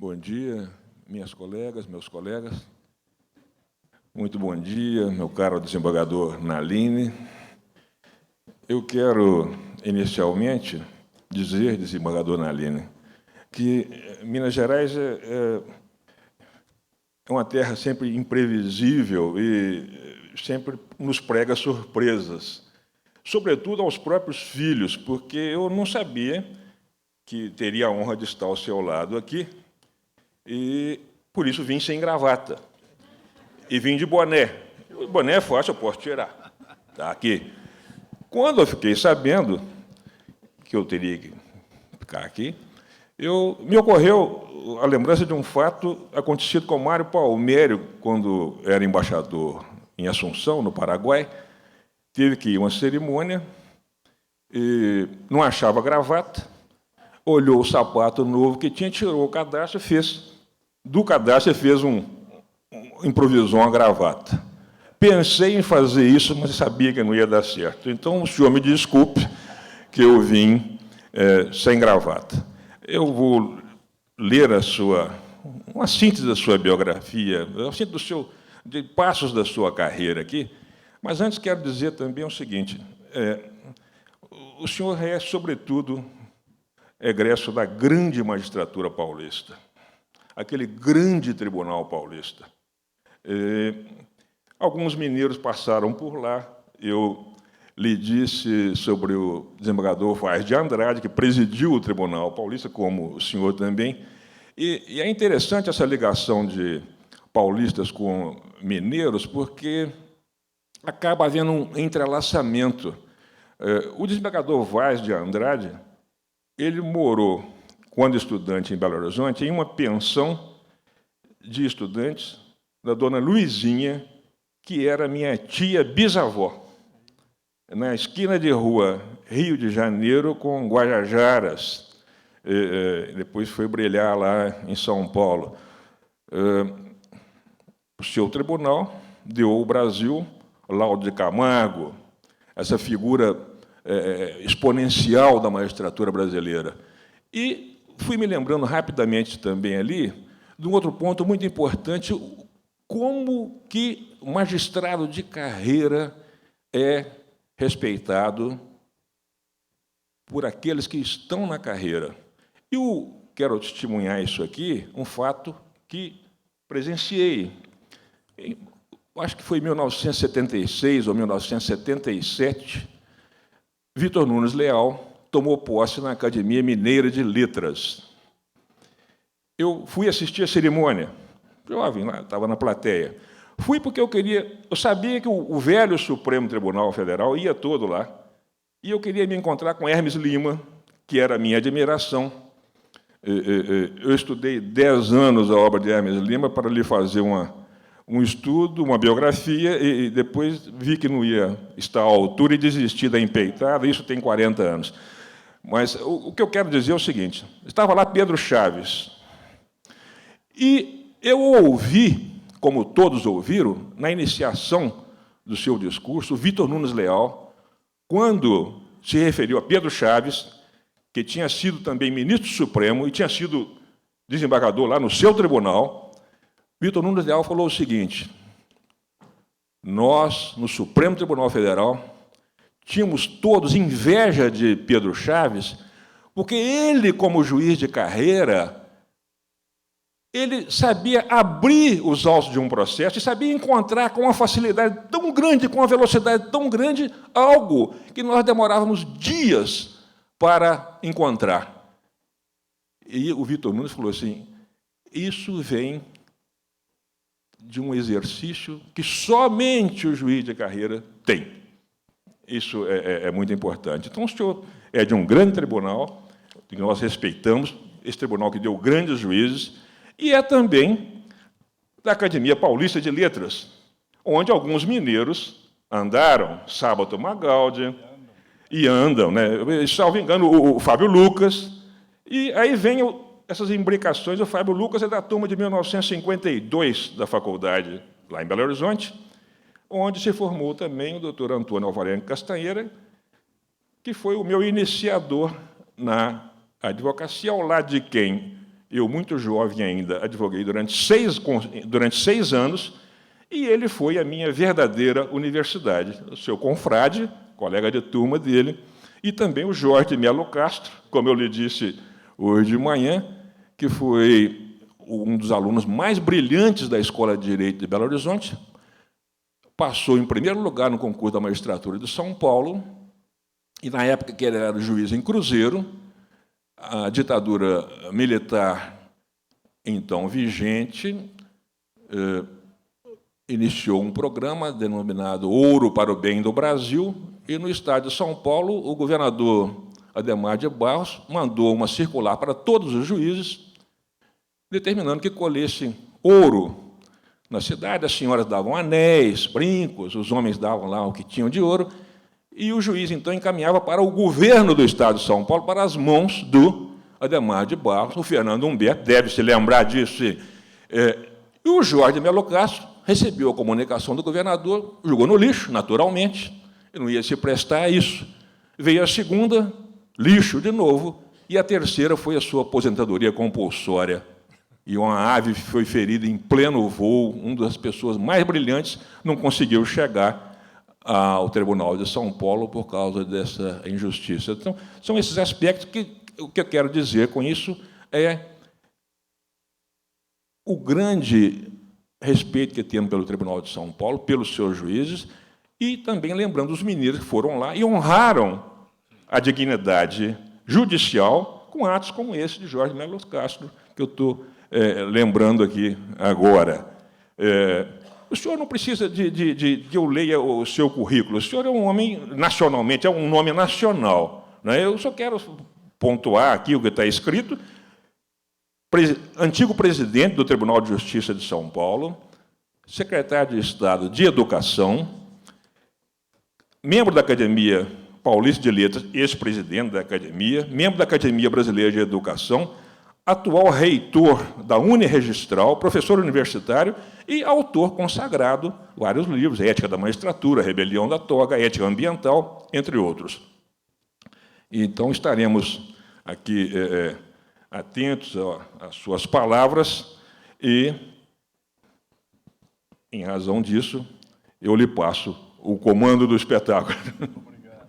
Bom dia, minhas colegas, meus colegas. Muito bom dia, meu caro desembargador Naline. Eu quero, inicialmente, dizer, desembargador Naline, que Minas Gerais é uma terra sempre imprevisível e sempre nos prega surpresas, sobretudo aos próprios filhos, porque eu não sabia que teria a honra de estar ao seu lado aqui, e por isso vim sem gravata. E vim de boné. O boné é fácil, eu posso tirar. Está aqui. Quando eu fiquei sabendo que eu teria que ficar aqui, me ocorreu a lembrança de um fato acontecido com Mário Palmério, quando era embaixador em Assunção, no Paraguai. Teve que ir a uma cerimônia, e não achava gravata, olhou o sapato novo que tinha, tirou o cadastro e fez. Do cadastro, fez improvisou uma gravata. Pensei em fazer isso, mas sabia que não ia dar certo. Então, o senhor me desculpe que eu vim sem gravata. Eu vou ler uma síntese da sua biografia, uma síntese de passos da sua carreira aqui, mas antes quero dizer também o seguinte, o senhor é, sobretudo, egresso da grande magistratura paulista, aquele grande tribunal paulista. Alguns mineiros passaram por lá. Eu lhe disse sobre o desembargador Vaz de Andrade, que presidiu o Tribunal Paulista, como o senhor também. E é interessante essa ligação de paulistas com mineiros, porque acaba havendo um entrelaçamento. O desembargador Vaz de Andrade, ele morou, quando estudante em Belo Horizonte, em uma pensão de estudantes da dona Luizinha, que era minha tia bisavó, na esquina de rua Rio de Janeiro com Guajajaras. Depois foi brilhar lá em São Paulo. O seu tribunal deu ao Brasil Laudo de Camargo, essa figura exponencial da magistratura brasileira. E fui me lembrando rapidamente também ali de um outro ponto muito importante, como que o magistrado de carreira é respeitado por aqueles que estão na carreira. Eu quero testemunhar isso aqui, um fato que presenciei. Acho que foi em 1976 ou 1977, Vitor Nunes Leal tomou posse na Academia Mineira de Letras. Eu fui assistir a cerimônia, jovem, lá, estava na plateia. Fui porque eu sabia que o velho Supremo Tribunal Federal ia todo lá, e eu queria me encontrar com Hermes Lima, que era a minha admiração. Eu estudei 10 anos a obra de Hermes Lima para lhe fazer um estudo, uma biografia, e depois vi que não ia estar à altura e desisti da empreitada. Isso tem 40 anos. Mas o que eu quero dizer é o seguinte, estava lá Pedro Chaves, e eu ouvi, como todos ouviram, na iniciação do seu discurso, Vitor Nunes Leal, quando se referiu a Pedro Chaves, que tinha sido também ministro supremo e tinha sido desembargador lá no seu tribunal, Vitor Nunes Leal falou o seguinte: nós, no Supremo Tribunal Federal, tínhamos todos inveja de Pedro Chaves, porque ele, como juiz de carreira, ele sabia abrir os autos de um processo e sabia encontrar com uma facilidade tão grande, com uma velocidade tão grande, algo que nós demorávamos dias para encontrar. E o Vitor Nunes falou assim, isso vem de um exercício que somente o juiz de carreira tem. Isso é muito importante. Então, o senhor é de um grande tribunal, que nós respeitamos, esse tribunal que deu grandes juízes, e é também da Academia Paulista de Letras, onde alguns mineiros andaram, Sábato Magaldi, e andam, né? Salvo engano, o Fábio Lucas, e aí vem essas imbricações. O Fábio Lucas é da turma de 1952 da faculdade, lá em Belo Horizonte, onde se formou também o doutor Antônio Alvarenga Castanheira, que foi o meu iniciador na advocacia, ao lado de quem Eu, muito jovem ainda, advoguei durante 6 anos, e ele foi a minha verdadeira universidade. O seu confrade, colega de turma dele, e também o Jorge de Melo Castro, como eu lhe disse hoje de manhã, que foi um dos alunos mais brilhantes da Escola de Direito de Belo Horizonte, passou em primeiro lugar no concurso da magistratura de São Paulo, e, na época que ele era juiz em Cruzeiro, a ditadura militar, então vigente, iniciou um programa denominado Ouro para o Bem do Brasil, e, no estado de São Paulo, o governador Adhemar de Barros mandou uma circular para todos os juízes, determinando que colhessem ouro na cidade. As senhoras davam anéis, brincos, os homens davam lá o que tinham de ouro, e o juiz, então, encaminhava para o governo do estado de São Paulo, para as mãos do Adhemar de Barros. O Fernando Humberto deve se lembrar disso. E o Jorge Melo Castro recebeu a comunicação do governador, jogou no lixo, naturalmente, e não ia se prestar a isso. Veio a segunda, lixo de novo, e a terceira foi a sua aposentadoria compulsória. E uma ave foi ferida em pleno voo, uma das pessoas mais brilhantes não conseguiu chegar ao Tribunal de São Paulo por causa dessa injustiça. Então, são esses aspectos que o que eu quero dizer com isso é o grande respeito que temos pelo Tribunal de São Paulo, pelos seus juízes, e também lembrando os mineiros que foram lá e honraram a dignidade judicial com atos como esse de Jorge Melo Castro, que eu estou lembrando aqui agora. O senhor não precisa de eu leia o seu currículo. O senhor é um homem, nacionalmente, é um nome nacional. Né? Eu só quero pontuar aqui o que está escrito. Antigo presidente do Tribunal de Justiça de São Paulo, secretário de Estado de Educação, membro da Academia Paulista de Letras, ex-presidente da Academia, membro da Academia Brasileira de Educação, atual reitor da Uniregistral, professor universitário e autor consagrado, vários livros, Ética da Magistratura, Rebelião da Toga, Ética Ambiental, entre outros. Então, estaremos aqui atentos às suas palavras e, em razão disso, eu lhe passo o comando do espetáculo. Obrigado.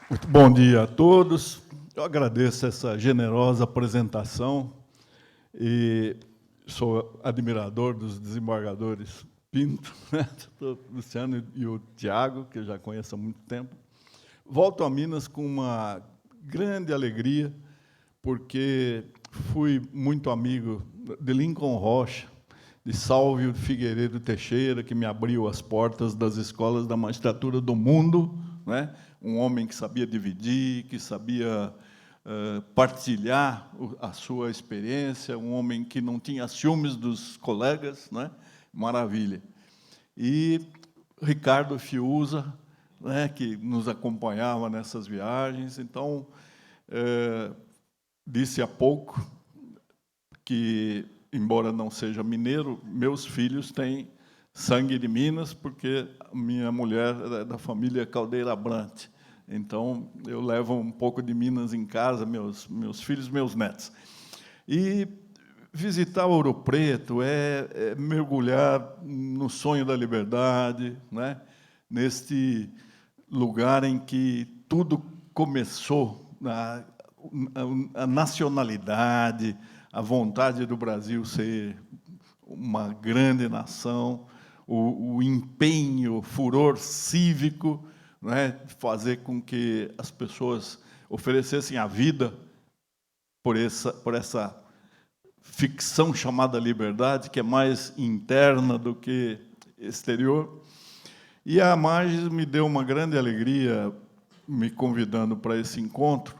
Muito bom dia a todos. Eu agradeço essa generosa apresentação e sou admirador dos desembargadores Pinto, né? O Luciano e o Tiago, que eu já conheço há muito tempo. Volto a Minas com uma grande alegria, porque fui muito amigo de Lincoln Rocha, de Sálvio Figueiredo Teixeira, que me abriu as portas das escolas da magistratura do mundo, né? Um homem que sabia dividir, que sabia partilhar a sua experiência, um homem que não tinha ciúmes dos colegas, né? Maravilha. E Ricardo Fiuza, né, que nos acompanhava nessas viagens. Então, disse há pouco que, embora não seja mineiro, meus filhos têm sangue de Minas, porque a minha mulher é da família Caldeira Brant. Então, eu levo um pouco de Minas em casa, meus filhos, meus netos. E visitar Ouro Preto é mergulhar no sonho da liberdade, né? Neste lugar em que tudo começou, a nacionalidade, a vontade do Brasil ser uma grande nação, o empenho, o furor cívico, né? Fazer com que as pessoas oferecessem a vida por essa ficção chamada liberdade, que é mais interna do que exterior. E a Magis me deu uma grande alegria me convidando para esse encontro,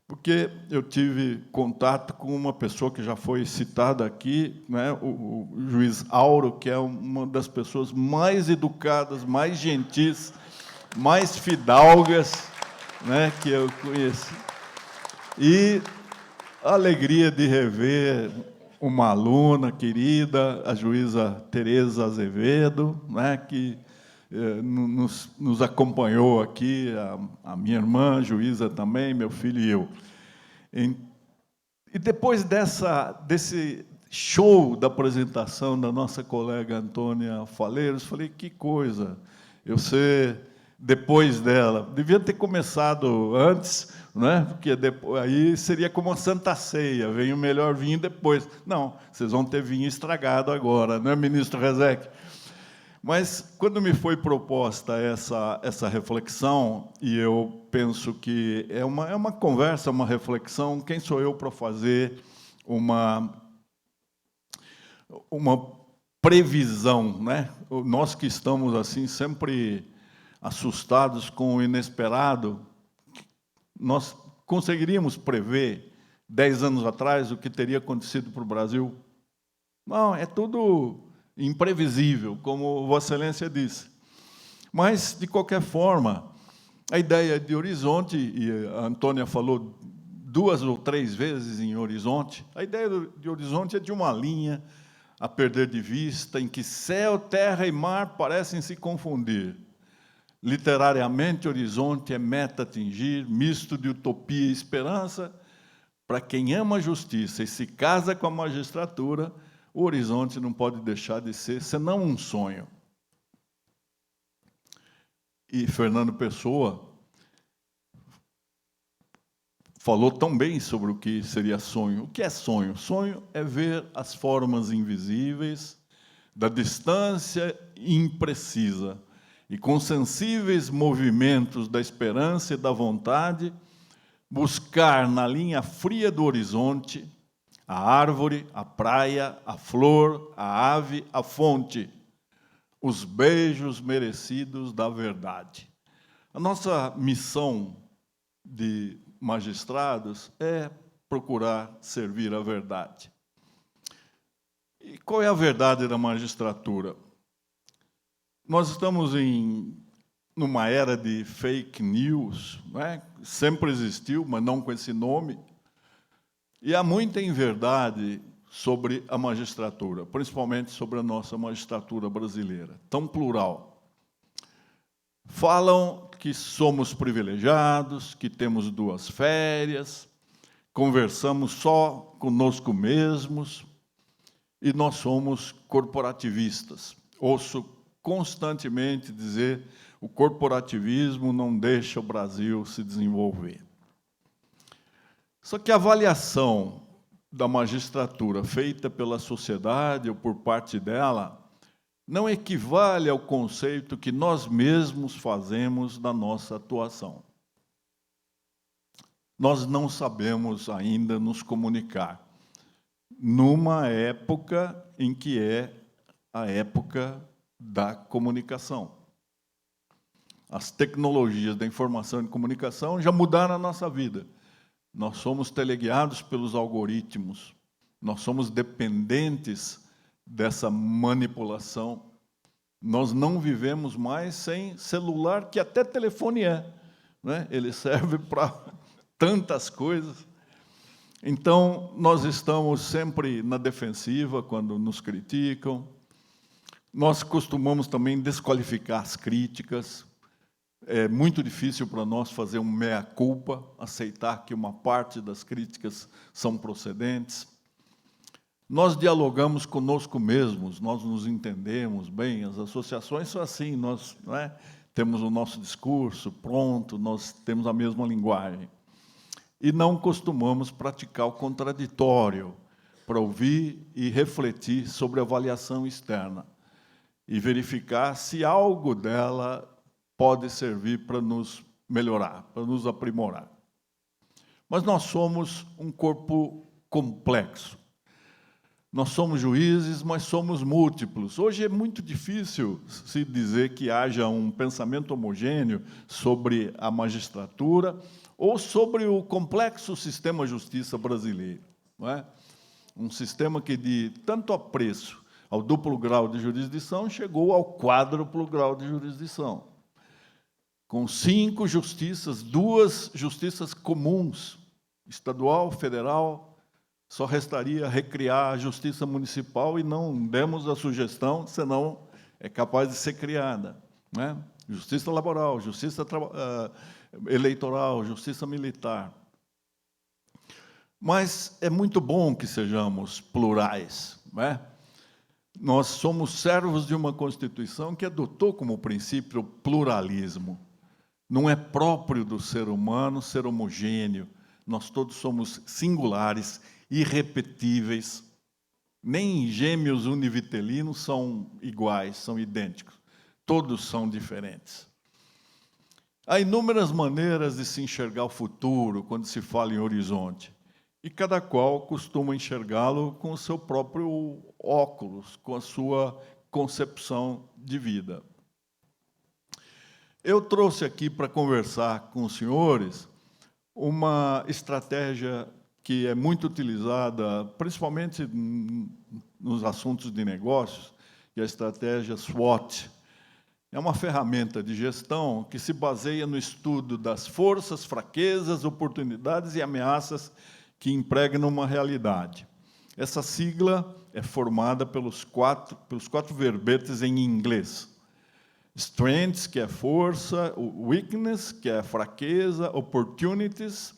porque eu tive contato com uma pessoa que já foi citada aqui, né, o juiz Auro, que é uma das pessoas mais educadas, mais gentis, mais fidalgas, né, que eu conheci. E a alegria de rever uma aluna querida, a juíza Tereza Azevedo, né, que nos acompanhou aqui, a minha irmã, juíza também, meu filho e eu. E depois desse show da apresentação da nossa colega Antônia Faleiros, falei, que coisa, eu ser depois dela. Devia ter começado antes, né? Porque depois, aí seria como uma Santa Ceia, vem o melhor vinho depois. Não, vocês vão ter vinho estragado agora, não é, ministro Rezec? Mas, quando me foi proposta essa reflexão, e eu penso que é uma conversa, uma reflexão, quem sou eu para fazer uma previsão, né? Nós que estamos assim sempre assustados com o inesperado, nós conseguiríamos prever 10 anos atrás o que teria acontecido para o Brasil? Não, é tudo imprevisível, como Vossa Excelência disse. Mas, de qualquer forma, a ideia de horizonte, e a Antônia falou 2 ou 3 vezes em horizonte, a ideia de horizonte é de uma linha a perder de vista, em que céu, terra e mar parecem se confundir. Literariamente, horizonte é meta a atingir, misto de utopia e esperança. Para quem ama a justiça e se casa com a magistratura, o horizonte não pode deixar de ser, senão um sonho. E Fernando Pessoa falou tão bem sobre o que seria sonho. O que é sonho? Sonho é ver as formas invisíveis da distância imprecisa e com sensíveis movimentos da esperança e da vontade, buscar na linha fria do horizonte a árvore, a praia, a flor, a ave, a fonte, os beijos merecidos da verdade. A nossa missão de magistrados é procurar servir a verdade. E qual é a verdade da magistratura? Nós estamos numa era de fake news, né? Sempre existiu, mas não com esse nome. E há muita inverdade sobre a magistratura, principalmente sobre a nossa magistratura brasileira, tão plural. Falam que somos privilegiados, que temos 2 férias, conversamos só conosco mesmos, e nós somos corporativistas. Ouço constantemente dizer o corporativismo não deixa o Brasil se desenvolver. Só que a avaliação da magistratura feita pela sociedade ou por parte dela não equivale ao conceito que nós mesmos fazemos da nossa atuação. Nós não sabemos ainda nos comunicar, numa época em que é a época da comunicação. As tecnologias da informação e comunicação já mudaram a nossa vida. Nós somos teleguiados pelos algoritmos, nós somos dependentes dessa manipulação. Nós não vivemos mais sem celular, que até telefone é, né? Ele serve para tantas coisas. Então, nós estamos sempre na defensiva quando nos criticam. Nós costumamos também desqualificar as críticas. É muito difícil para nós fazer um meia-culpa, aceitar que uma parte das críticas são procedentes. Nós dialogamos conosco mesmos, nós nos entendemos bem, as associações são assim, nós, não é, temos o nosso discurso pronto, nós temos a mesma linguagem. E não costumamos praticar o contraditório, para ouvir e refletir sobre a avaliação externa e verificar se algo dela pode servir para nos melhorar, para nos aprimorar. Mas nós somos um corpo complexo. Nós somos juízes, mas somos múltiplos. Hoje é muito difícil se dizer que haja um pensamento homogêneo sobre a magistratura ou sobre o complexo sistema de justiça brasileiro, não é? Um sistema que, de tanto apreço ao duplo grau de jurisdição, chegou ao quádruplo grau de jurisdição. Com 5 justiças, 2 justiças comuns, estadual, federal, só restaria recriar a justiça municipal e não demos a sugestão, senão é capaz de ser criada. né? Justiça laboral, justiça eleitoral, justiça militar. Mas é muito bom que sejamos plurais, né? Nós somos servos de uma Constituição que adotou como princípio o pluralismo. Não é próprio do ser humano ser homogêneo. Nós todos somos singulares, irrepetíveis. Nem gêmeos univitelinos são iguais, são idênticos. Todos são diferentes. Há inúmeras maneiras de se enxergar o futuro quando se fala em horizonte. E cada qual costuma enxergá-lo com o seu próprio óculos, com a sua concepção de vida. Eu trouxe aqui para conversar com os senhores uma estratégia que é muito utilizada, principalmente nos assuntos de negócios, que é a estratégia SWOT. É uma ferramenta de gestão que se baseia no estudo das forças, fraquezas, oportunidades e ameaças que impregnam uma realidade. Essa sigla é formada pelos quatro verbetes em inglês. Strengths, que é força, weakness, que é fraqueza, opportunities,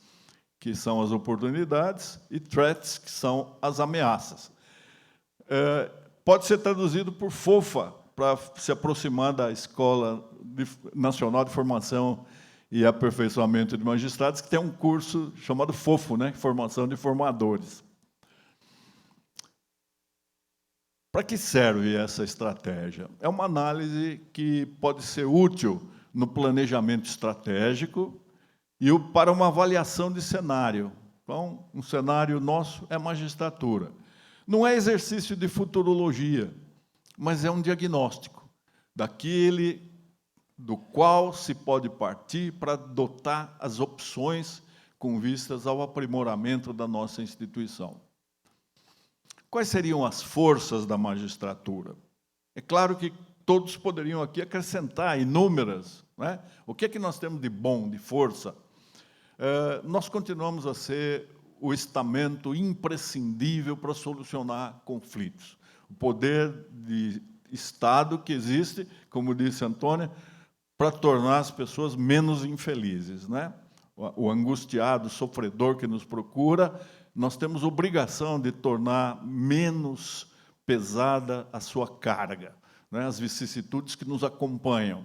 que são as oportunidades, e threats, que são as ameaças. Pode ser traduzido por FOFA, para se aproximar da Escola Nacional de Formação e Aperfeiçoamento de Magistrados, que tem um curso chamado FOFO, né? Formação de Formadores. Para que serve essa estratégia? É uma análise que pode ser útil no planejamento estratégico e para uma avaliação de cenário. Então, um cenário nosso é magistratura. Não é exercício de futurologia, mas é um diagnóstico daquele do qual se pode partir para adotar as opções com vistas ao aprimoramento da nossa instituição. Quais seriam as forças da magistratura? É claro que todos poderiam aqui acrescentar inúmeras, né? O que é que nós temos de bom, de força? Nós continuamos a ser o estamento imprescindível para solucionar conflitos. O poder de Estado que existe, como disse Antônia, para tornar as pessoas menos infelizes, né? O angustiado, o sofredor que nos procura, nós temos obrigação de tornar menos pesada a sua carga, né? As vicissitudes que nos acompanham.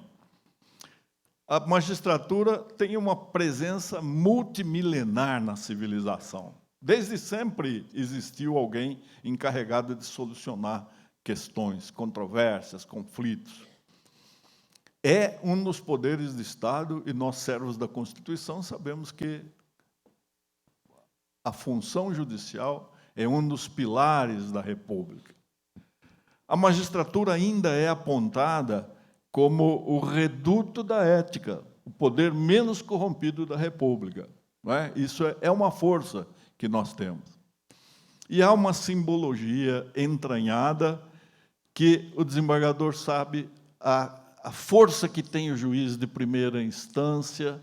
A magistratura tem uma presença multimilenar na civilização. Desde sempre existiu alguém encarregado de solucionar questões, controvérsias, conflitos. É um dos poderes do Estado, e nós, servos da Constituição, sabemos que a função judicial é um dos pilares da República. A magistratura ainda é apontada como o reduto da ética, o poder menos corrompido da República. Não é? Isso é uma força que nós temos. E há uma simbologia entranhada que o desembargador sabe a força que tem o juiz de primeira instância,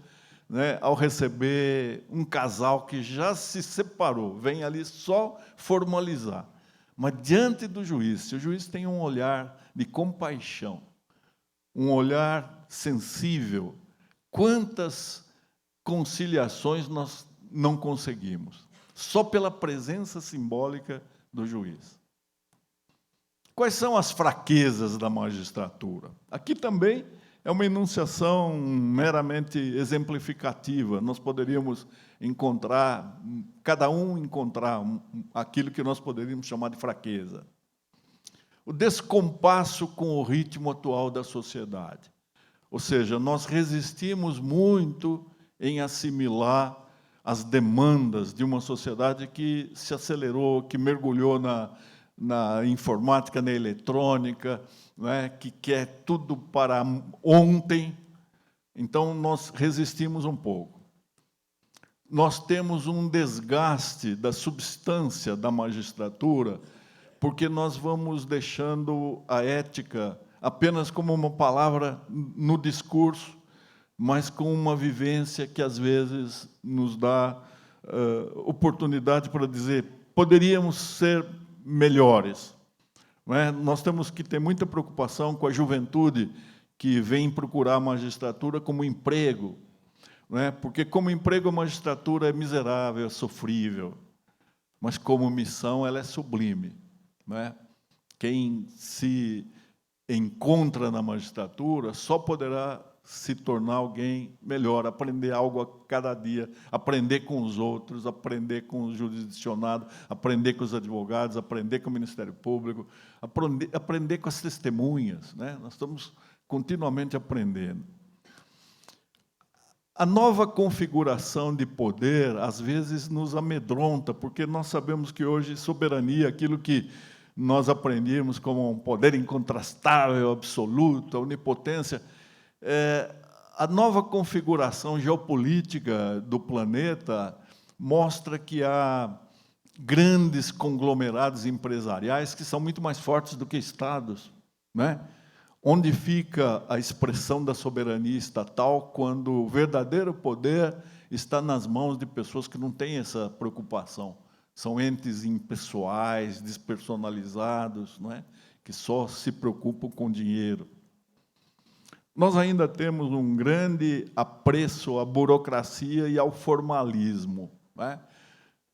né, ao receber um casal que já se separou, vem ali só formalizar. Mas diante do juiz, se o juiz tem um olhar de compaixão, um olhar sensível, quantas conciliações nós não conseguimos, só pela presença simbólica do juiz. Quais são as fraquezas da magistratura? Aqui também é uma enunciação meramente exemplificativa. Nós poderíamos encontrar, cada um encontrar aquilo que nós poderíamos chamar de fraqueza. O descompasso com o ritmo atual da sociedade. Ou seja, nós resistimos muito em assimilar as demandas de uma sociedade que se acelerou, que mergulhou na informática, na eletrônica, não é? Que quer tudo para ontem. Então, nós resistimos um pouco. Nós temos um desgaste da substância da magistratura, porque nós vamos deixando a ética apenas como uma palavra no discurso, mas com uma vivência que, às vezes, nos dá oportunidade para dizer poderíamos ser melhores. Não é? Nós temos que ter muita preocupação com a juventude que vêm procurar a magistratura como emprego, não é? Porque, como emprego, a magistratura é miserável, é sofrível, mas, como missão, ela é sublime, não é? Quem se encontra na magistratura só poderá se tornar alguém melhor, aprender algo a cada dia, aprender com os outros, aprender com o jurisdicionado, aprender com os advogados, aprender com o Ministério Público, aprender com as testemunhas, né? Nós estamos continuamente aprendendo. A nova configuração de poder, às vezes, nos amedronta, porque nós sabemos que hoje soberania, aquilo que nós aprendemos como um poder incontrastável, absoluto, a onipotência, a nova configuração geopolítica do planeta mostra que há grandes conglomerados empresariais que são muito mais fortes do que estados, né? Onde fica a expressão da soberania estatal quando o verdadeiro poder está nas mãos de pessoas que não têm essa preocupação? São entes impessoais, despersonalizados, não é? Que só se preocupam com dinheiro. Nós ainda temos um grande apreço à burocracia e ao formalismo, né?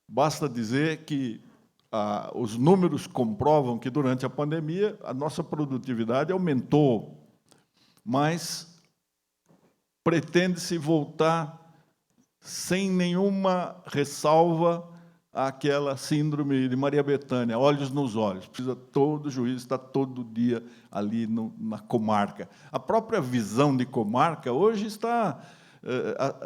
Basta dizer que os números comprovam que, durante a pandemia, a nossa produtividade aumentou, mas pretende-se voltar sem nenhuma ressalva àquela síndrome de Maria Bethânia, olhos nos olhos. Todo juiz está todo dia ali na comarca. A própria visão de comarca hoje está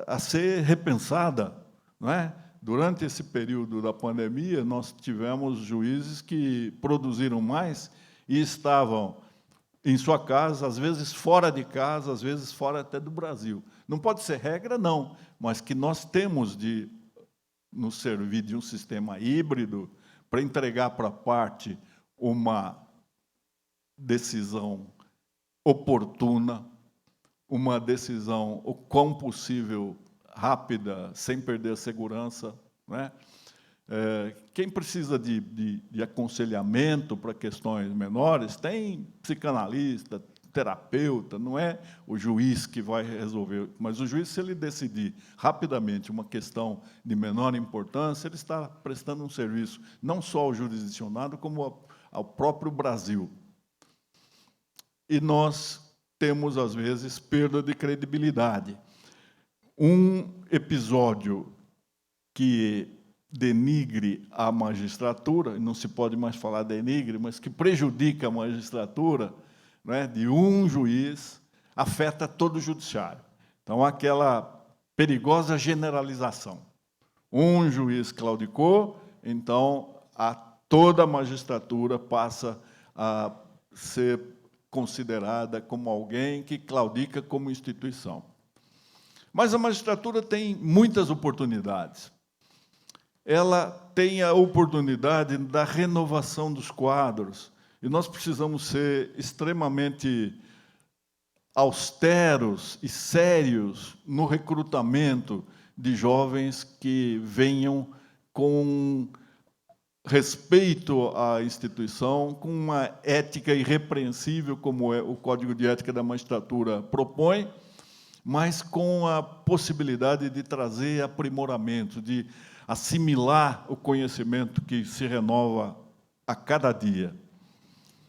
a ser repensada, não é? Durante esse período da pandemia, nós tivemos juízes que produziram mais e estavam em sua casa, às vezes fora de casa, às vezes fora até do Brasil. Não pode ser regra, não, mas que nós temos de nos servir de um sistema híbrido para entregar para a parte uma decisão oportuna, uma decisão o quão possível rápida, sem perder a segurança, né? Quem precisa de aconselhamento para questões menores, tem psicanalista, terapeuta, não é o juiz que vai resolver, mas o juiz, se ele decidir rapidamente uma questão de menor importância, ele está prestando um serviço não só ao jurisdicionado, como ao próprio Brasil. E nós temos, às vezes, perda de credibilidade. Um episódio que denigre a magistratura, não se pode mais falar denigre, mas que prejudica a magistratura, né, de um juiz, afeta todo o judiciário. Então, aquela perigosa generalização. Um juiz claudicou, então toda a magistratura passa a ser considerada como alguém que claudica como instituição. Mas a magistratura tem muitas oportunidades. Ela tem a oportunidade da renovação dos quadros, e nós precisamos ser extremamente austeros e sérios no recrutamento de jovens que venham com respeito à instituição, com uma ética irrepreensível, como o Código de Ética da Magistratura propõe, mas com a possibilidade de trazer aprimoramento, de assimilar o conhecimento que se renova a cada dia.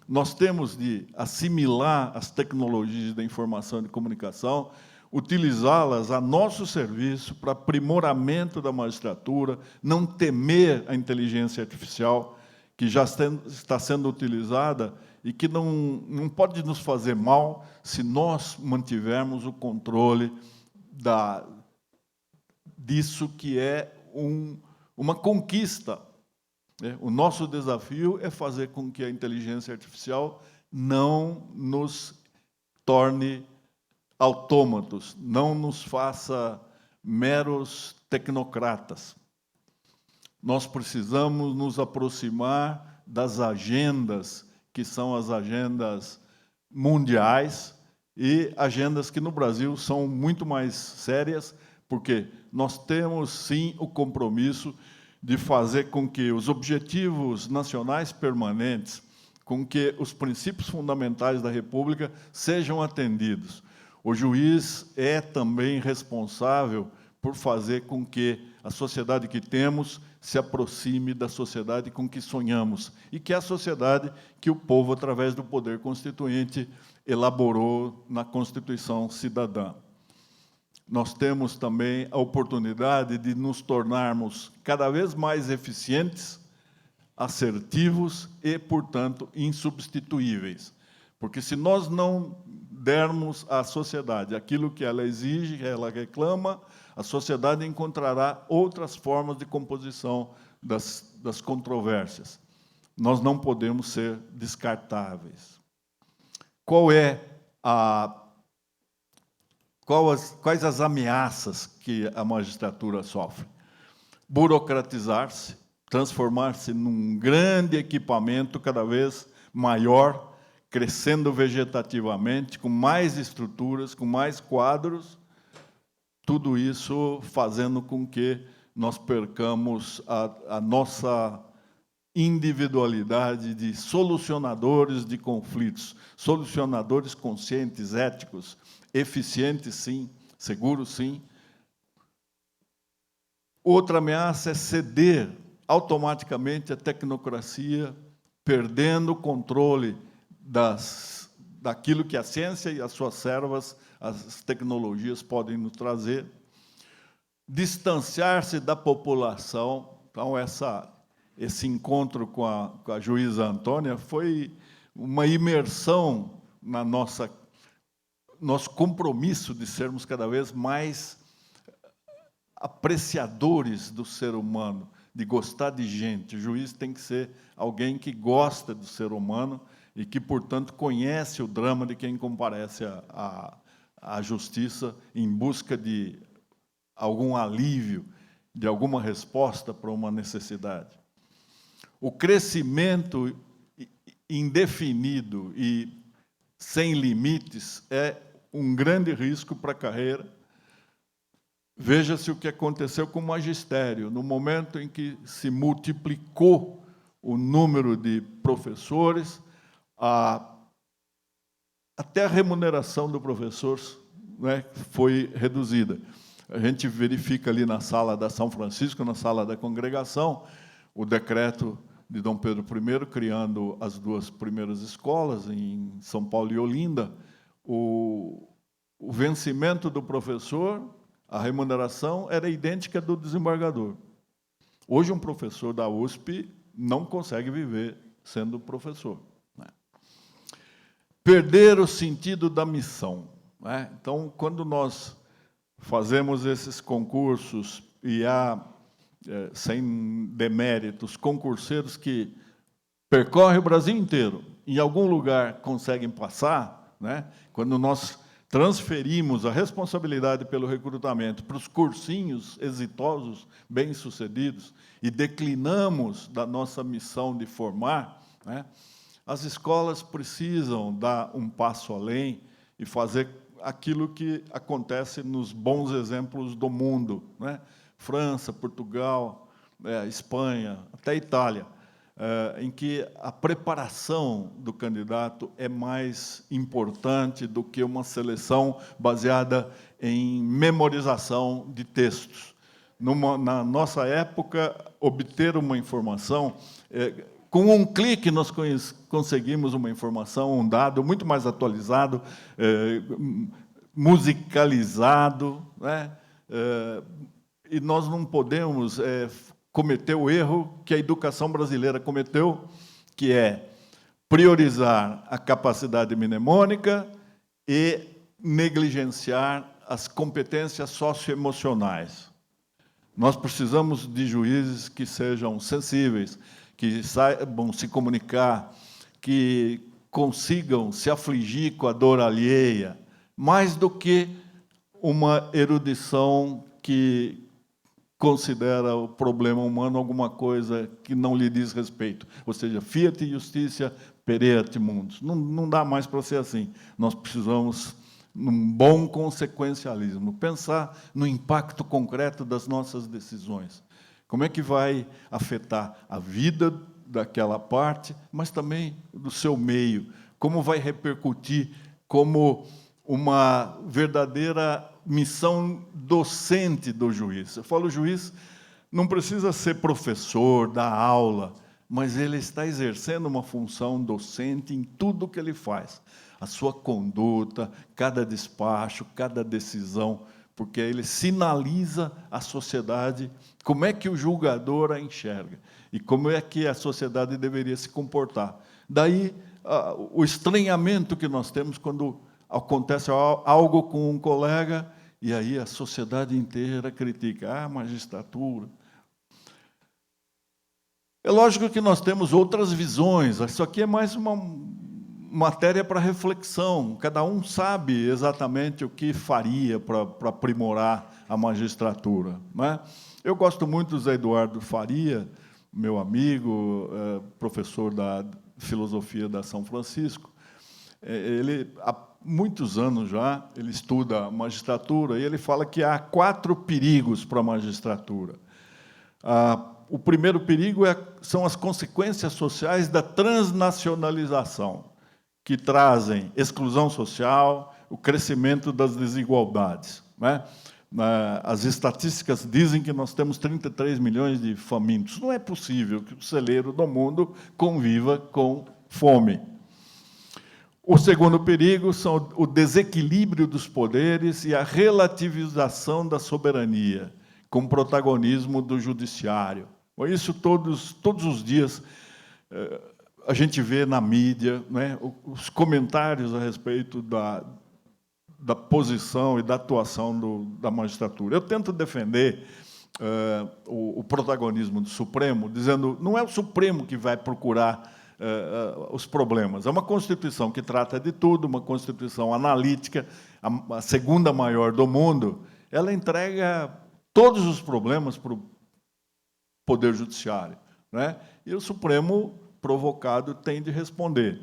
Nós temos de assimilar as tecnologias da informação e de comunicação, utilizá-las a nosso serviço para aprimoramento da magistratura, não temer a inteligência artificial, que já está sendo utilizada e que não pode nos fazer mal se nós mantivermos o controle disso que é uma conquista. O nosso desafio é fazer com que a inteligência artificial não nos torne autômatos, não nos faça meros tecnocratas. Nós precisamos nos aproximar das agendas, que são as agendas mundiais, e agendas que no Brasil são muito mais sérias, porque nós temos, sim, o compromisso de fazer com que os objetivos nacionais permanentes, com que os princípios fundamentais da República sejam atendidos. O juiz é também responsável por fazer com que a sociedade que temos se aproxime da sociedade com que sonhamos, e que é a sociedade que o povo, através do poder constituinte, elaborou na Constituição Cidadã. Nós temos também a oportunidade de nos tornarmos cada vez mais eficientes, assertivos e, portanto, insubstituíveis. Porque se nós não dermos à sociedade aquilo que ela exige, que ela reclama, a sociedade encontrará outras formas de composição das controvérsias. Nós não podemos ser descartáveis. Quais as ameaças que a magistratura sofre? Burocratizar-se, transformar-se num grande equipamento cada vez maior, crescendo vegetativamente, com mais estruturas, com mais quadros, tudo isso fazendo com que nós percamos a nossa individualidade de solucionadores de conflitos, solucionadores conscientes, éticos, eficientes, sim, seguros, sim. Outra ameaça é ceder automaticamente à tecnocracia, perdendo o controle daquilo que a ciência e as suas servas, as tecnologias, podem nos trazer. Distanciar-se da população. Então, esse encontro com a juíza Antônia foi uma imersão na nosso compromisso de sermos cada vez mais apreciadores do ser humano, de gostar de gente. O juiz tem que ser alguém que gosta do ser humano e que, portanto, conhece o drama de quem comparece à justiça em busca de algum alívio, de alguma resposta para uma necessidade. O crescimento indefinido e sem limites é um grande risco para a carreira. Veja-se o que aconteceu com o magistério. No momento em que se multiplicou o número de professores, até a remuneração do professor, né, foi reduzida. A gente verifica ali na sala da São Francisco, na sala da congregação, o decreto de Dom Pedro I, criando as duas primeiras escolas, em São Paulo e Olinda. O vencimento do professor, a remuneração era idêntica do desembargador. Hoje, um professor da USP não consegue viver sendo professor. Perder o sentido da missão. Então, quando nós fazemos esses concursos e há, sem deméritos, concurseiros que percorrem o Brasil inteiro, em algum lugar conseguem passar, quando nós transferimos a responsabilidade pelo recrutamento para os cursinhos exitosos, bem-sucedidos, e declinamos da nossa missão de formar, as escolas precisam dar um passo além e fazer aquilo que acontece nos bons exemplos do mundo, França, Portugal, Espanha, até Itália, em que a preparação do candidato é mais importante do que uma seleção baseada em memorização de textos. Na nossa época, obter uma informação... Com um clique, nós conseguimos uma informação, um dado muito mais atualizado, musicalizado, e nós não podemos cometer o erro que a educação brasileira cometeu, que é priorizar a capacidade mnemônica e negligenciar as competências socioemocionais. Nós precisamos de juízes que sejam sensíveis, que saibam se comunicar, que consigam se afligir com a dor alheia, mais do que uma erudição que considera o problema humano alguma coisa que não lhe diz respeito. Ou seja, fiat justitia pereat mundus. Não dá mais para ser assim. Nós precisamos, num bom consequencialismo, pensar no impacto concreto das nossas decisões. Como é que vai afetar a vida daquela parte, mas também do seu meio, como vai repercutir como uma verdadeira missão docente do juiz. Eu falo, o juiz não precisa ser professor, dar aula, mas ele está exercendo uma função docente em tudo que ele faz. A sua conduta, cada despacho, cada decisão, porque ele sinaliza à sociedade como é que o julgador a enxerga e como é que a sociedade deveria se comportar. Daí, o estranhamento que nós temos quando acontece algo com um colega e aí a sociedade inteira critica a magistratura. É lógico que nós temos outras visões, isso aqui é mais uma matéria para reflexão, cada um sabe exatamente o que faria para aprimorar a magistratura, né? Eu gosto muito do Zé Eduardo Faria, meu amigo, professor da filosofia da São Francisco. Ele, há muitos anos já, ele estuda magistratura, e ele fala que há 4 perigos para a magistratura. O primeiro perigo são as consequências sociais da transnacionalização, que trazem exclusão social, o crescimento das desigualdades, né? As estatísticas dizem que nós temos 33 milhões de famintos. Não é possível que o celeiro do mundo conviva com fome. O segundo perigo são o desequilíbrio dos poderes e a relativização da soberania, com protagonismo do judiciário. Isso todos os dias a gente vê na mídia, né, os comentários a respeito da posição e da atuação da magistratura. Eu tento defender o protagonismo do Supremo, dizendo não é o Supremo que vai procurar os problemas. É uma Constituição que trata de tudo, uma Constituição analítica, a segunda maior do mundo. Ela entrega todos os problemas para o Poder Judiciário, né? E o Supremo, provocado, tem de responder.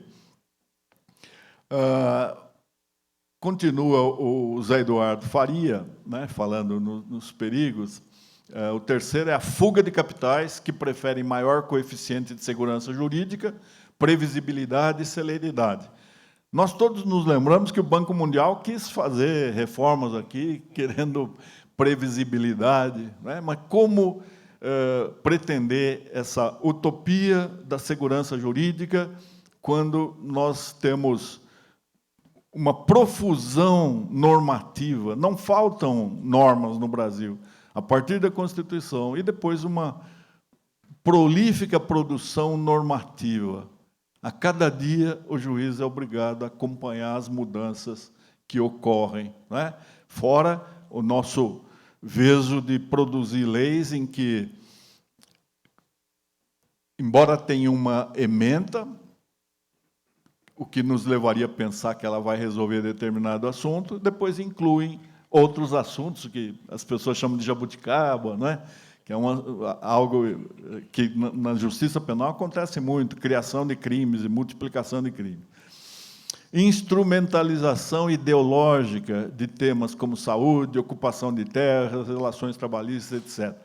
Continua o Zé Eduardo Faria, né, falando nos perigos. O terceiro é a fuga de capitais, que preferem maior coeficiente de segurança jurídica, previsibilidade e celeridade. Nós todos nos lembramos que o Banco Mundial quis fazer reformas aqui, querendo previsibilidade, né? Mas como pretender essa utopia da segurança jurídica quando nós temos uma profusão normativa? Não faltam normas no Brasil, a partir da Constituição, e depois uma prolífica produção normativa. A cada dia, o juiz é obrigado a acompanhar as mudanças que ocorrem, né? Fora o nosso veso de produzir leis em que, embora tenha uma ementa, o que nos levaria a pensar que ela vai resolver determinado assunto, depois incluem outros assuntos que as pessoas chamam de jabuticaba, né? Que é algo que na justiça penal acontece muito, criação de crimes e multiplicação de crimes. Instrumentalização ideológica de temas como saúde, ocupação de terras, relações trabalhistas, etc.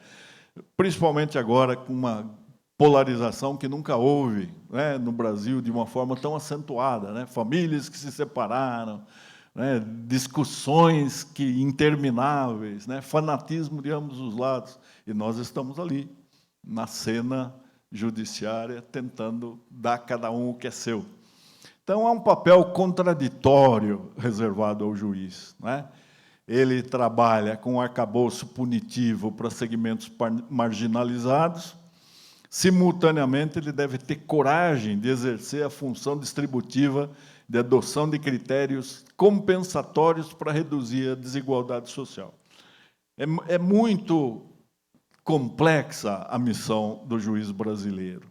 Principalmente agora com uma polarização que nunca houve, né, no Brasil de uma forma tão acentuada, né? Famílias que se separaram, né, discussões intermináveis, né, fanatismo de ambos os lados. E nós estamos ali, na cena judiciária, tentando dar a cada um o que é seu. Então, há um papel contraditório reservado ao juiz, né? Ele trabalha com um arcabouço punitivo para segmentos marginalizados. Simultaneamente, ele deve ter coragem de exercer a função distributiva de adoção de critérios compensatórios para reduzir a desigualdade social. É muito complexa a missão do juiz brasileiro.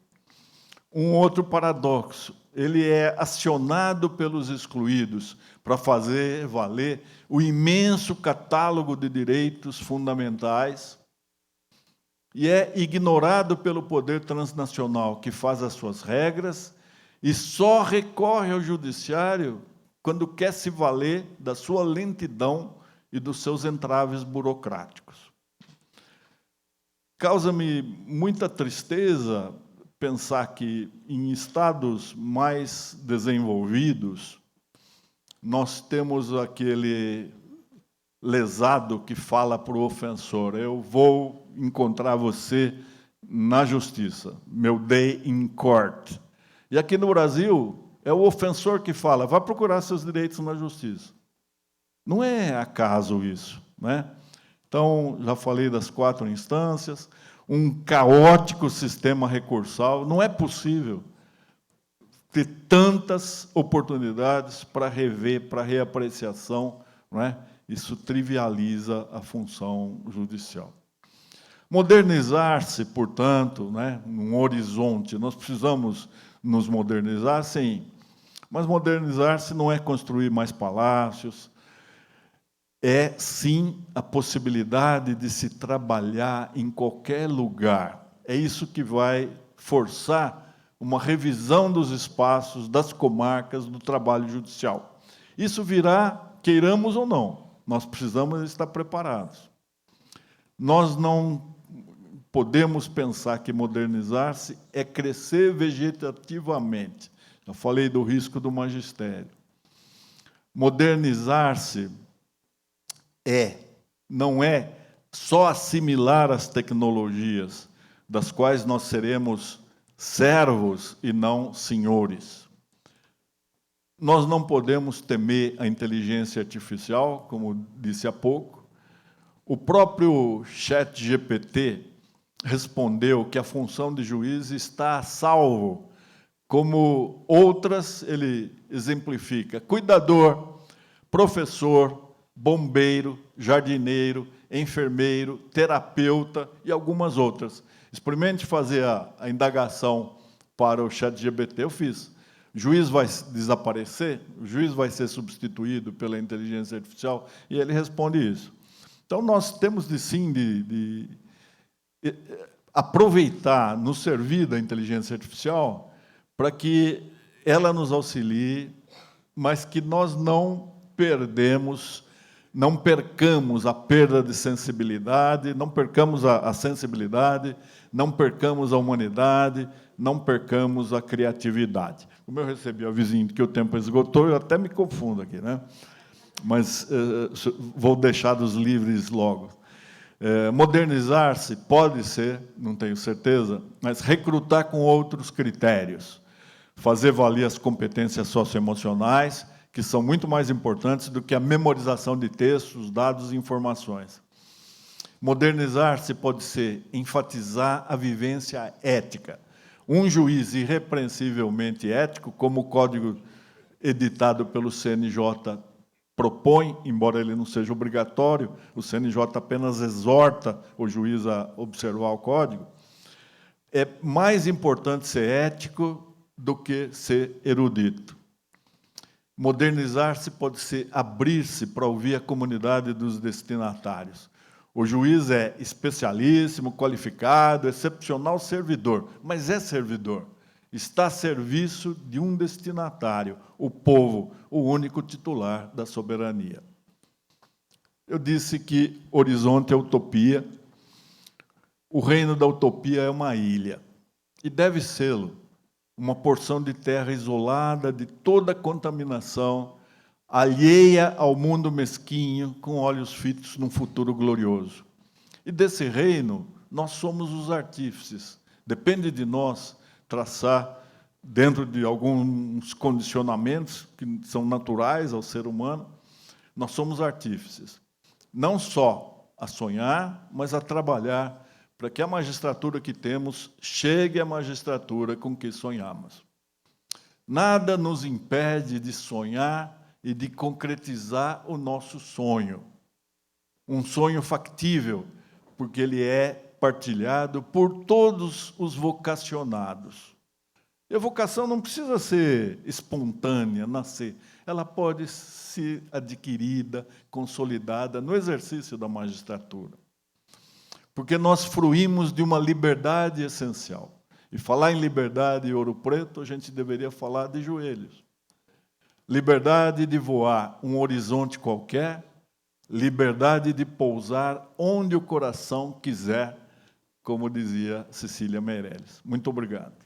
Um outro paradoxo: ele é acionado pelos excluídos para fazer valer o imenso catálogo de direitos fundamentais e é ignorado pelo poder transnacional, que faz as suas regras e só recorre ao judiciário quando quer se valer da sua lentidão e dos seus entraves burocráticos. Causa-me muita tristeza pensar que, em estados mais desenvolvidos, nós temos aquele lesado que fala para o ofensor: eu vou encontrar você na justiça, meu day in court. E aqui no Brasil, é o ofensor que fala: vá procurar seus direitos na justiça. Não é acaso isso, né? Então, já falei das 4 instâncias, um caótico sistema recursal. Não é possível ter tantas oportunidades para rever, para reapreciação, não é? Isso trivializa a função judicial. Modernizar-se, portanto, né, num horizonte, nós precisamos nos modernizar, sim, mas modernizar-se não é construir mais palácios, é, sim, a possibilidade de se trabalhar em qualquer lugar. É isso que vai forçar uma revisão dos espaços, das comarcas, do trabalho judicial. Isso virá, queiramos ou não. Nós precisamos estar preparados. Nós não podemos pensar que modernizar-se é crescer vegetativamente. Eu falei do risco do magistério. Modernizar-se não é só assimilar as tecnologias, das quais nós seremos servos e não senhores. Nós não podemos temer a inteligência artificial, como disse há pouco. O próprio ChatGPT respondeu que a função de juiz está a salvo, como outras ele exemplifica: cuidador, professor, bombeiro, jardineiro, enfermeiro, terapeuta e algumas outras. Experimente fazer a indagação para o ChatGPT. Eu fiz. O juiz vai desaparecer? O juiz vai ser substituído pela inteligência artificial? E ele responde isso. Então, nós temos sim de aproveitar, nos servir da inteligência artificial para que ela nos auxilie, mas que nós não percamos a perda de sensibilidade, não percamos a sensibilidade, não percamos a humanidade, não percamos a criatividade. Como eu recebi o avisinho de que o tempo esgotou, eu até me confundo aqui, né? Mas vou deixar dos livres logo. Modernizar-se pode ser, não tenho certeza, mas recrutar com outros critérios, fazer valer as competências socioemocionais, que são muito mais importantes do que a memorização de textos, dados e informações. Modernizar-se pode ser enfatizar a vivência ética. Um juiz irrepreensivelmente ético, como o código editado pelo CNJ propõe, embora ele não seja obrigatório, o CNJ apenas exorta o juiz a observar o código, é mais importante ser ético do que ser erudito. Modernizar-se pode ser abrir-se para ouvir a comunidade dos destinatários. O juiz é especialíssimo, qualificado, excepcional servidor, mas é servidor. Está a serviço de um destinatário, o povo, o único titular da soberania. Eu disse que horizonte é utopia. O reino da utopia é uma ilha, e deve sê-lo, uma porção de terra isolada de toda contaminação, alheia ao mundo mesquinho, com olhos fitos num futuro glorioso. E desse reino, nós somos os artífices. Depende de nós traçar, dentro de alguns condicionamentos que são naturais ao ser humano, nós somos artífices. Não só a sonhar, mas a trabalhar para que a magistratura que temos chegue à magistratura com que sonhamos. Nada nos impede de sonhar e de concretizar o nosso sonho. Um sonho factível, porque ele é partilhado por todos os vocacionados. E a vocação não precisa ser espontânea, nascer. Ela pode ser adquirida, consolidada no exercício da magistratura. Porque nós fruímos de uma liberdade essencial. E falar em liberdade e Ouro Preto, a gente deveria falar de joelhos. Liberdade de voar um horizonte qualquer, liberdade de pousar onde o coração quiser, como dizia Cecília Meirelles. Muito obrigado.